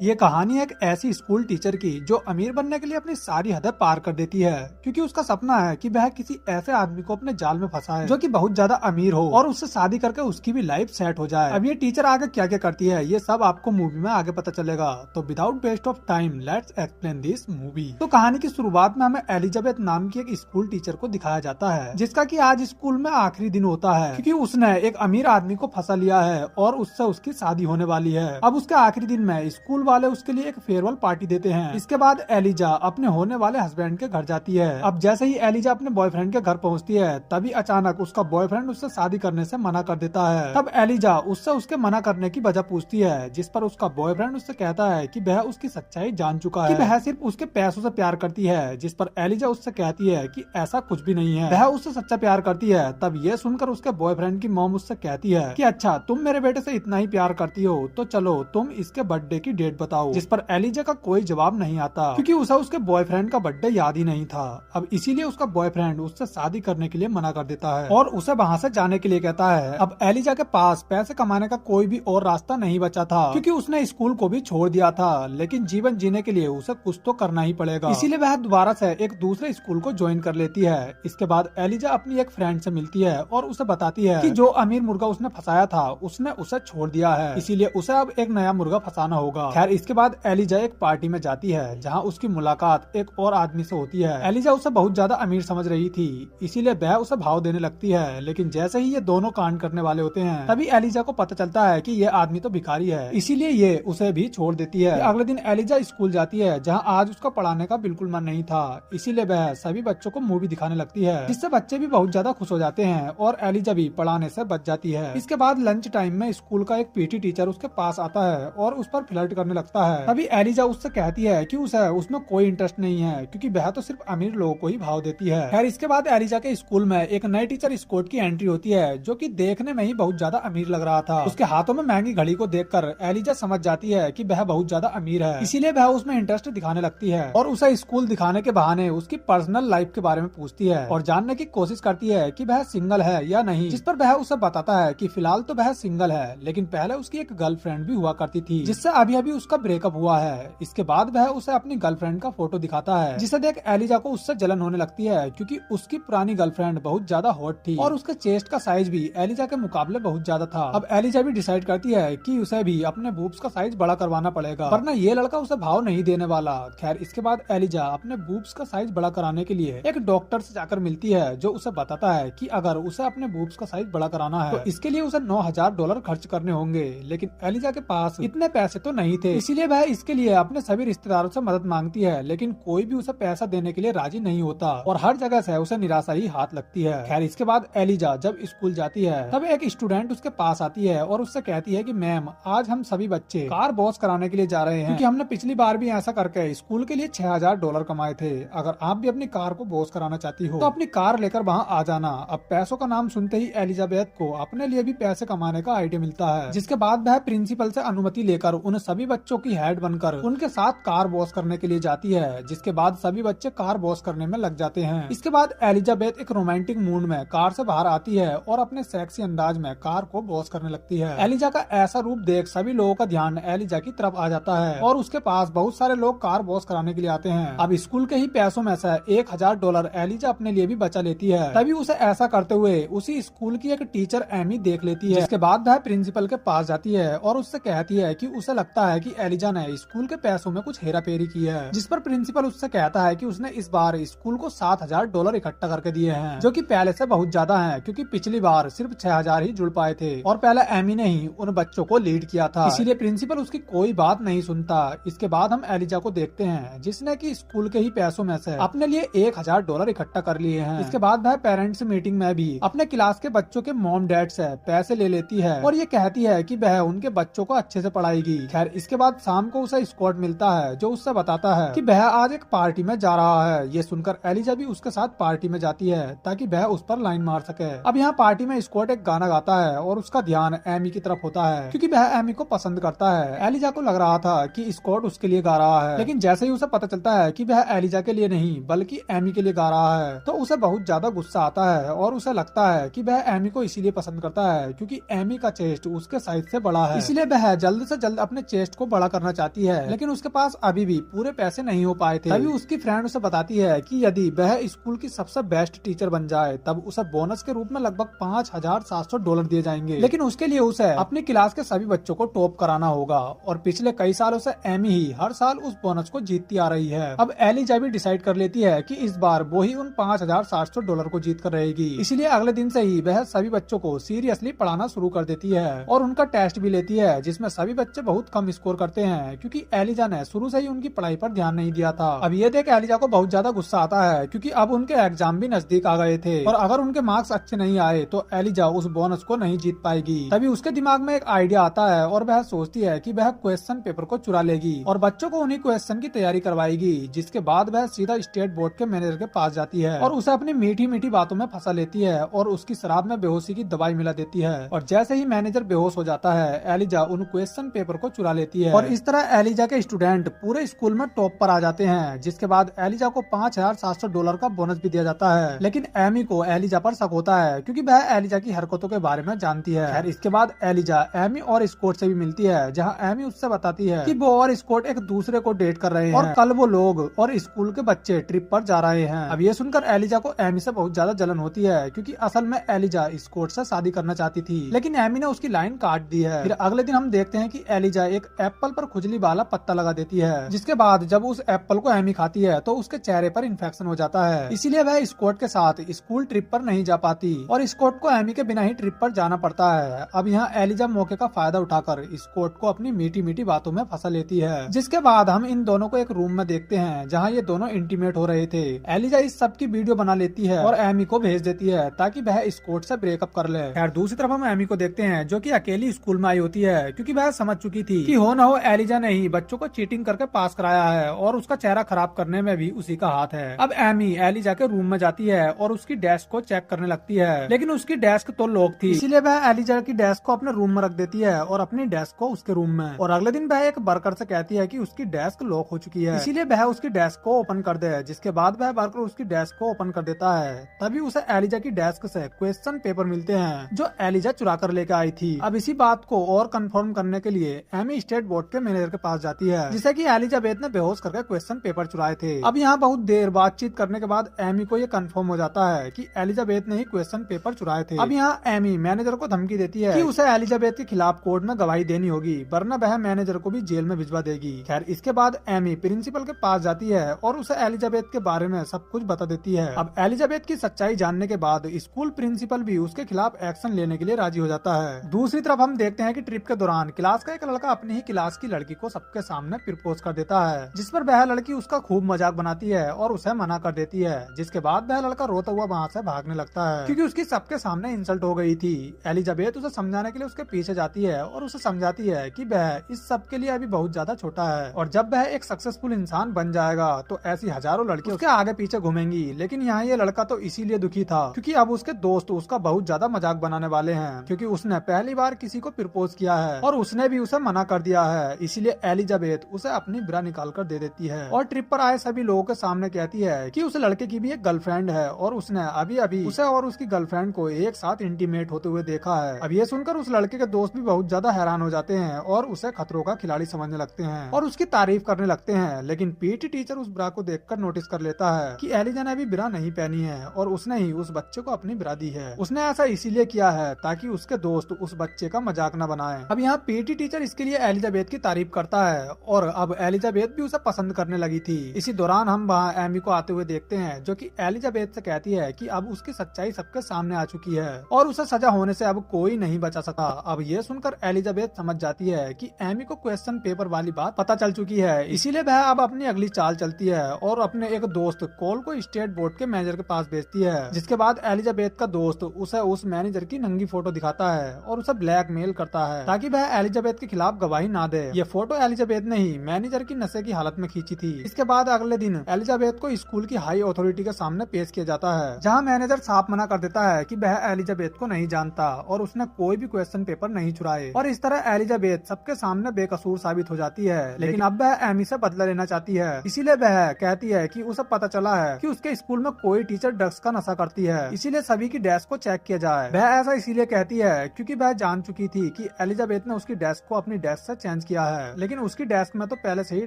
ये कहानी एक ऐसी स्कूल टीचर की जो अमीर बनने के लिए अपनी सारी हदें पार कर देती है, क्योंकि उसका सपना है कि वह किसी ऐसे आदमी को अपने जाल में फंसाए जो कि बहुत ज्यादा अमीर हो और उससे शादी करके उसकी भी लाइफ सेट हो जाए। अब ये टीचर आगे क्या क्या करती है ये सब आपको मूवी में आगे पता चलेगा। तो without waste of time let's explain this movie. तो कहानी की शुरुआत में हमें एलिजाबेथ नाम की एक स्कूल टीचर को दिखाया जाता है, जिसका की आज स्कूल में आखिरी दिन होता है, क्योंकि उसने एक अमीर आदमी को फंसा लिया है और उससे उसकी शादी होने वाली है। अब उसके आखिरी दिन में स्कूल वाले उसके लिए एक फेयरवेल पार्टी देते हैं। इसके बाद एलिजा अपने होने वाले हस्बैंड के घर जाती है। अब जैसे ही एलिजा अपने बॉयफ्रेंड के घर पहुंचती है, तभी अचानक उसका बॉयफ्रेंड उससे शादी करने से मना कर देता है। तब एलिजा उससे उसके मना करने की वजह पूछती है, जिस पर उसका बॉयफ्रेंड उससे कहता है कि वह उसकी सच्चाई जान चुका है, कि वह सिर्फ उसके पैसों से प्यार करती है। जिस पर एलिजा उससे कहती है कि ऐसा कुछ भी नहीं है, वह उससे सच्चा प्यार करती है। तब ये सुनकर उसके बॉयफ्रेंड की मॉम उससे कहती है कि अच्छा, तुम मेरे बेटे से इतना ही प्यार करती हो तो चलो तुम इसके बर्थडे की डेट बताओ। जिस पर एलिजा का कोई जवाब नहीं आता, क्योंकि उसे उसके बॉयफ्रेंड का बर्थडे याद ही नहीं था। अब इसीलिए उसका बॉयफ्रेंड उससे शादी करने के लिए मना कर देता है और उसे वहाँ से जाने के लिए कहता है। अब एलिजा के पास पैसे कमाने का कोई भी और रास्ता नहीं बचा था, क्योंकि उसने स्कूल को भी छोड़ दिया था, लेकिन जीवन जीने के लिए उसे कुछ तो करना ही पड़ेगा। इसीलिए वह दोबारा से एक दूसरे स्कूल को ज्वाइन कर लेती है। इसके बाद एलिजा अपनी एक फ्रेंड से मिलती है और उसे बताती है कि जो अमीर मुर्गा उसने फंसाया था उसने उसे छोड़ दिया है, इसीलिए उसे अब एक नया मुर्गा फंसाना होगा। खैर, इसके बाद एलिजा एक पार्टी में जाती है, जहां उसकी मुलाकात एक और आदमी से होती है। एलिजा उसे बहुत ज्यादा अमीर समझ रही थी, इसीलिए वह उसे भाव देने लगती है। लेकिन जैसे ही ये दोनों कांड करने वाले होते हैं, तभी एलिजा को पता चलता है कि ये आदमी तो भिखारी है, इसीलिए ये उसे भी छोड़ देती है। अगले दिन एलिजा स्कूल जाती है, जहां आज उसका पढ़ाने का बिल्कुल मन नहीं था, इसीलिए वह सभी बच्चों को मूवी दिखाने लगती है, जिससे बच्चे भी बहुत ज्यादा खुश हो जाते हैं और एलिजा भी पढ़ाने से बच जाती है। इसके बाद लंच टाइम में स्कूल का एक पीटी टीचर उसके पास आता है और उस पर फ्लर्ट करने लगता है। तभी एलिजा उससे कहती है कि उसे उसमें कोई इंटरेस्ट नहीं है, क्योंकि वह तो सिर्फ अमीर लोगों को ही भाव देती है। खैर, इसके बाद एलिजा के स्कूल में एक नए टीचर स्कॉट की एंट्री होती है, जो कि देखने में ही बहुत ज्यादा अमीर लग रहा था। उसके हाथों में महंगी घड़ी को देखकर एलिजा समझ जाती है कि वह बहुत ज्यादा अमीर है, इसीलिए वह उसमें इंटरेस्ट दिखाने लगती है और उसे स्कूल दिखाने के बहाने उसकी पर्सनल लाइफ के बारे में पूछती है और जानने की कोशिश करती है कि वह सिंगल है या नहीं। जिस पर वह उसे बताता है कि फिलहाल तो वह सिंगल है, लेकिन पहले उसकी एक गर्लफ्रेंड भी हुआ करती थी, जिससे अभी अभी उसका ब्रेकअप हुआ है। इसके बाद वह उसे अपनी गर्लफ्रेंड का फोटो दिखाता है, जिसे देख एलिजा को उससे जलन होने लगती है, क्योंकि उसकी पुरानी गर्लफ्रेंड बहुत ज्यादा हॉट थी और उसके चेस्ट का साइज भी एलिजा के मुकाबले बहुत ज्यादा था। अब एलिजा भी डिसाइड करती है कि उसे भी अपने बूब्स का साइज बड़ा करवाना पड़ेगा, वरना ये लड़का उसे भाव नहीं देने वाला। खैर, इसके बाद एलिजा अपने बूब्स का साइज बड़ा कराने के लिए एक डॉक्टर से जाकर मिलती है, जो उसे बताता है कि अगर उसे अपने बूब्स का साइज बड़ा कराना है तो इसके लिए उसे $9,000 खर्च करने होंगे। लेकिन एलिजा के पास इतने पैसे तो नहीं थे, इसीलिए वह इसके लिए अपने सभी रिश्तेदारों से मदद मांगती है, लेकिन कोई भी उसे पैसा देने के लिए राजी नहीं होता और हर जगह से उसे निराशा ही हाथ लगती है। खैर, इसके बाद एलिजा जब स्कूल जाती है, तब एक स्टूडेंट उसके पास आती है और उससे कहती है कि मैम, आज हम सभी बच्चे कार वॉश कराने के लिए जा रहे हैं, क्योंकि हमने पिछली बार भी ऐसा करके स्कूल के लिए $6,000 कमाए थे। अगर आप भी अपनी कार को वॉश कराना चाहती हो तो अपनी कार लेकर वहाँ आ जाना। अब पैसों का नाम सुनते ही एलिजाबेथ को अपने लिए भी पैसे कमाने का आइडिया मिलता है, जिसके बाद वह प्रिंसिपल से अनुमति लेकर उन सभी बच्चों की हेड बनकर उनके साथ कार वॉश करने के लिए जाती है। जिसके बाद सभी बच्चे कार वॉश करने में लग जाते हैं। इसके बाद एलिजाबेथ एक रोमांटिक मूड में कार से बाहर आती है और अपने सेक्सी अंदाज में कार को वॉश करने लगती है। एलिजा का ऐसा रूप देख सभी लोगों का ध्यान एलिजा की तरफ आ जाता है और उसके पास बहुत सारे लोग कार वॉश कराने के लिए आते हैं। अब स्कूल के ही पैसों में से $1,000 एलिजा अपने लिए भी बचा लेती है। तभी उसे ऐसा करते हुए उसी स्कूल की एक टीचर एमी देख लेती है। जिसके बाद वह प्रिंसिपल के पास जाती है और उससे कहती है कि उसे लगता है कि एलिजा ने स्कूल के पैसों में कुछ हेरा फेरी की है। जिस पर प्रिंसिपल उससे कहता है कि उसने इस बार स्कूल को $7,000 इकट्ठा करके दिए हैं, जो कि पहले से बहुत ज्यादा है, क्योंकि पिछली बार सिर्फ 6,000 ही जुड़ पाए थे और पहले एमी ने ही उन बच्चों को लीड किया था, इसीलिए प्रिंसिपल उसकी कोई बात नहीं सुनता। इसके बाद हम एलिजा को देखते हैं, जिसने कि स्कूल के ही पैसों में से अपने लिए $1,000 इकट्ठा कर लिए हैं। इसके बाद वह पेरेंट्स मीटिंग में भी अपने क्लास के बच्चों के मॉम डैड से पैसे ले लेती है और ये कहती है कि वह उनके बच्चों को अच्छे से पढ़ाएगी। खैर, इसके बाद शाम को उसे स्कॉट मिलता है, जो उससे बताता है कि वह आज एक पार्टी में जा रहा है। ये सुनकर एलिजा भी उसके साथ पार्टी में जाती है ताकि वह उस पर लाइन मार सके। अब यहाँ पार्टी में स्कॉट एक गाना गाता है और उसका ध्यान एमी की तरफ होता है, क्योंकि वह एमी को पसंद करता है। एलिजा को लग रहा था कि स्कॉट उसके लिए गा रहा है, लेकिन जैसे ही उसे पता चलता है कि वह एलिजा के लिए नहीं बल्कि एमी के लिए गा रहा है, तो उसे बहुत ज्यादा गुस्सा आता है और उसे लगता है कि वह एमी को इसीलिए पसंद करता है क्योंकि एमी का चेस्ट उसके साइज से बड़ा है। इसलिए वह जल्द से जल्द अपने चेस्ट को बड़ा करना चाहती है, लेकिन उसके पास अभी भी पूरे पैसे नहीं हो पाए थे। तभी उसकी फ्रेंड उसे बताती है कि यदि वह स्कूल की सबसे बेस्ट टीचर बन जाए तब उसे बोनस के रूप में लगभग $5,700 दिए जाएंगे, लेकिन उसके लिए उसे अपनी क्लास के सभी बच्चों को टॉप कराना होगा। और पिछले कई सालों से एमी ही हर साल उस बोनस को जीतती आ रही है। अब एलिजा भी डिसाइड कर लेती है कि इस बार वो ही उन $5,700 को जीत कर रहेगी। इसलिए अगले दिन से ही वह सभी बच्चों को सीरियसली पढ़ाना शुरू कर देती है और उनका टेस्ट भी लेती है, जिसमें सभी बच्चे बहुत कम स्कोर करते हैं क्योंकि एलिजा ने शुरू से ही उनकी पढ़ाई पर ध्यान नहीं दिया था। अब ये देख एलिजा को बहुत ज्यादा गुस्सा आता है क्योंकि अब उनके एग्जाम भी नजदीक आ गए थे और अगर उनके मार्क्स अच्छे नहीं आए तो एलिजा उस बोनस को नहीं जीत पाएगी। तभी उसके दिमाग में एक आइडिया आता है और वह सोचती है कि वह क्वेश्चन पेपर को चुरा लेगी और बच्चों को उन्हीं क्वेश्चन की तैयारी करवाएगी, जिसके बाद वह सीधा स्टेट बोर्ड के मैनेजर के पास जाती है और उसे अपनी मीठी मीठी बातों में फंसा लेती है और उसकी शराब में बेहोशी की दवाई मिला देती है। और जैसे ही मैनेजर बेहोश हो जाता है एलिजा उन क्वेश्चन पेपर को चुरा लेती है और इस तरह एलिजा के स्टूडेंट पूरे स्कूल में टॉप पर आ जाते हैं, जिसके बाद एलिजा को $5,700 का बोनस भी दिया जाता है। लेकिन एमी को एलिजा पर शक होता है क्योंकि वह एलिजा की हरकतों के बारे में जानती है। खैर इसके बाद एलिजा एमी और स्कॉट से भी मिलती है, जहां एमी उससे बताती है कि वो और स्कॉट एक दूसरे को डेट कर रहे हैं और कल वो लोग और स्कूल के बच्चे ट्रिप पर जा रहे हैं। अब ये सुनकर एलिजा को एमी से बहुत ज्यादा जलन होती है क्योंकि असल में एलिजा स्कॉट से शादी करना चाहती थी, लेकिन एमी ने उसकी लाइन काट दी है। फिर अगले दिन हम देखते हैं कि एलिजा एक एप्पल पर खुजली वाला पत्ता लगा देती है, जिसके बाद जब उस एप्पल को एमी खाती है तो उसके चेहरे पर इन्फेक्शन हो जाता है। इसीलिए वह स्कॉट के साथ स्कूल ट्रिप पर नहीं जा पाती और स्कॉट को एमी के बिना ही ट्रिप पर जाना पड़ता है। अब यहाँ एलिजा मौके का फायदा उठाकर स्कॉट को अपनी मीठी मीठी बातों में फंसा लेती है, जिसके बाद हम इन दोनों को एक रूम में देखते हैं जहाँ ये दोनों इंटीमेट हो रहे थे। एलिजा इस सब की वीडियो बना लेती है और एमी को भेज देती है ताकि वह स्कॉट से ब्रेकअप कर ले। खैर दूसरी तरफ हम एमी को देखते हैं जो कि अकेली स्कूल में आई होती है क्योंकि वह समझ चुकी थी कि हो न हो एलिजा ने ही बच्चों को चीटिंग करके पास कराया है और उसका चेहरा खराब करने में भी उसी का हाथ है। अब एमी एलिजा के रूम में जाती है और उसकी डेस्क को चेक करने लगती है, लेकिन उसकी डेस्क तो लॉक थी, इसीलिए वह एलिजा की डेस्क को अपने रूम में रख देती है और अपनी डेस्क को उसके रूम में। और अगले दिन वह एक वर्कर से कहती है कि उसकी डेस्क लॉक हो चुकी है, इसीलिए वह उसकी डेस्क को ओपन कर दे, जिसके बाद वह वर्कर उसकी डेस्क को ओपन कर देता है। तभी उसे एलिजा की डेस्क से क्वेश्चन पेपर मिलते हैं जो एलिजा चुरा कर लेकर आई थी। अब इसी बात को और कंफर्म करने के लिए एमी स्टेट बोर्ड के मैनेजर के पास जाती है, जिसे कि एलिजाबेथ ने बेहोश करके क्वेश्चन पेपर चुराए थे। अब यहाँ बहुत देर बातचीत करने के बाद एमी को ये कंफर्म हो जाता है कि एलिजाबेथ ने ही क्वेश्चन पेपर चुराए थे। अब यहाँ एमी मैनेजर को धमकी देती है कि उसे एलिजाबेथ के खिलाफ कोर्ट में गवाही देनी होगी, वरना वह मैनेजर को भी जेल में भिजवा देगी। खैर इसके बाद एमी प्रिंसिपल के पास जाती है और उसे एलिजाबेथ के बारे में सब कुछ बता देती है। अब एलिजाबेथ की सच्चाई जानने के बाद स्कूल प्रिंसिपल भी उसके खिलाफ एक्शन लेने के लिए राजी हो जाता है। दूसरी तरफ हम देखते हैं कि ट्रिप के दौरान क्लास का एक लड़का अपनी ही क्लास की लड़की को सबके सामने प्रपोज कर देता है, जिस पर वह लड़की उसका खूब मजाक बनाती है और उसे मना कर देती है, जिसके बाद वह लड़का रोता हुआ वहाँ से भागने लगता है क्योंकि उसकी सबके सामने इंसल्ट हो गई थी। एलिजाबेथ उसे समझाने के लिए उसके पीछे जाती है और उसे समझाती है कि वह इस सब के लिए अभी बहुत ज्यादा छोटा है और जब वह एक सक्सेसफुल इंसान बन जाएगा तो ऐसी हजारों लड़कियां उसके आगे पीछे घूमेंगी। लेकिन यहाँ ये लड़का तो इसीलिए दुखी था क्योंकि अब उसके दोस्त उसका बहुत ज्यादा मजाक बनाने वाले हैं, क्योंकि उसने पहली बार किसी को प्रपोज किया है और उसने भी उसे मना कर दिया है। इसीलिए एलिजाबेथ उसे अपनी ब्रा निकाल कर दे देती है और ट्रिप पर आए सभी लोगों के सामने कहती है कि उस लड़के की भी एक गर्लफ्रेंड है और उसने अभी अभी उसे और उसकी गर्लफ्रेंड को एक साथ इंटीमेट होते हुए देखा है। अब ये सुनकर उस लड़के के दोस्त भी बहुत ज्यादा हैरान हो जाते हैं और उसे खतरों का खिलाड़ी समझने लगते हैं और उसकी तारीफ करने लगते हैं। लेकिन पीटी टीचर उस ब्रा को देखकर नोटिस कर लेता है कि एलिजा ने अभी ब्रा नहीं पहनी है और उसने ही उस बच्चे को अपनी ब्रा दी है। उसने ऐसा इसीलिए किया है ताकि उसके दोस्त उस बच्चे का मजाक न बनाए। अब यहाँ पीटी टीचर इसके लिए एलिजाबेथ की तारीफ करता है और अब एलिजाबेथ भी उसे पसंद करने लगी थी। इसी दौरान हम वहाँ एमी को आते हुए देखते हैं जो कि एलिजाबेथ से कहती है कि अब उसकी सच्चाई सबके सामने आ चुकी है और उसे सजा होने से अब कोई नहीं बचा सका। अब ये सुनकर एलिजाबेथ समझ जाती है कि एमी को क्वेश्चन पेपर वाली बात पता चल चुकी है, इसीलिए वह अब अपनी अगली चाल चलती है और अपने एक दोस्त कॉल को स्टेट बोर्ड के मैनेजर के पास भेजती है, जिसके बाद एलिजाबेथ का दोस्त उसे उस मैनेजर की नंगी फोटो दिखाता है और उसे ब्लैकमेल करता है ताकि वह एलिजाबेथ के खिलाफ गवाही ना दे। ये फोटो एलिजाबेथ ने ही मैनेजर की नशे की हालत में खींची थी। इसके बाद अगले दिन एलिजाबेथ को स्कूल की हाई अथॉरिटी के सामने पेश किया जाता है, जहाँ मैनेजर साफ मना कर देता है कि वह एलिजाबेथ को नहीं जानता और उसने कोई भी क्वेश्चन पेपर नहीं चुराए और इस तरह एलिजाबेथ सबके सामने बेकसूर साबित हो जाती है। लेकिन अब वह एमी से बदला लेना चाहती है, इसीलिए वह कहती है कि उसे पता चला है कि उसके स्कूल में कोई टीचर ड्रग्स का नशा करती है, इसीलिए सभी की डेस्क को चेक किया जाए। वह ऐसा इसीलिए कहती है क्योंकि वह जान चुकी थी कि एलिजाबेथ ने उसकी डेस्क को अपनी डेस्क से चेंज किया है, लेकिन उसकी डेस्क में तो पहले से ही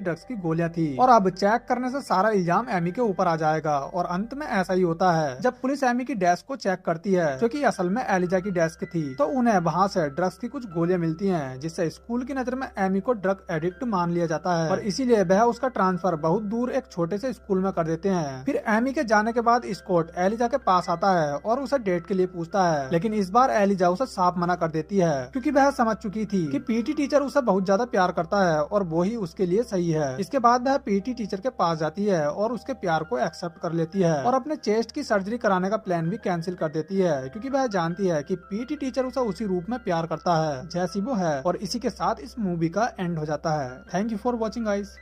ड्रग्स की गोलियां थी और अब चेक करने से सारा इल्जाम एमी के ऊपर आ जाएगा। और अंत में ऐसा ही होता है। जब पुलिस एमी की डेस्क को चेक करती है, जो कि असल में एलिजा की डेस्क थी, तो उन्हें वहाँ से ड्रग्स की कुछ गोलियां मिलती हैं, जिससे स्कूल की नजर में एमी को ड्रग एडिक्ट मान लिया जाता है और इसीलिए वह उसका ट्रांसफर बहुत दूर एक छोटे से स्कूल में कर देते हैं। फिर एमी के जाने के बाद स्कॉट एलिजा के पास आता है और उसे डेट के लिए पूछता है, लेकिन इस बार एलिजा उसे साफ मना कर देती है, क्योंकि वह समझ चुकी थी कि पीटी टीचर उसे बहुत ज्यादा प्यार करता है और वो ही उसके लिए सही है। इसके बाद वह पीटी टीचर के पास जाती है और उसके प्यार को एक्सेप्ट कर लेती है और अपने चेस्ट की सर्जरी कराने का प्लान भी कैंसिल कर देती है, क्योंकि वह जानती है कि पीटी टीचर उसे उसी रूप में प्यार करता है जैसी वो है। और इसी के साथ इस मूवी का एंड हो जाता है। Thank you for watching guys.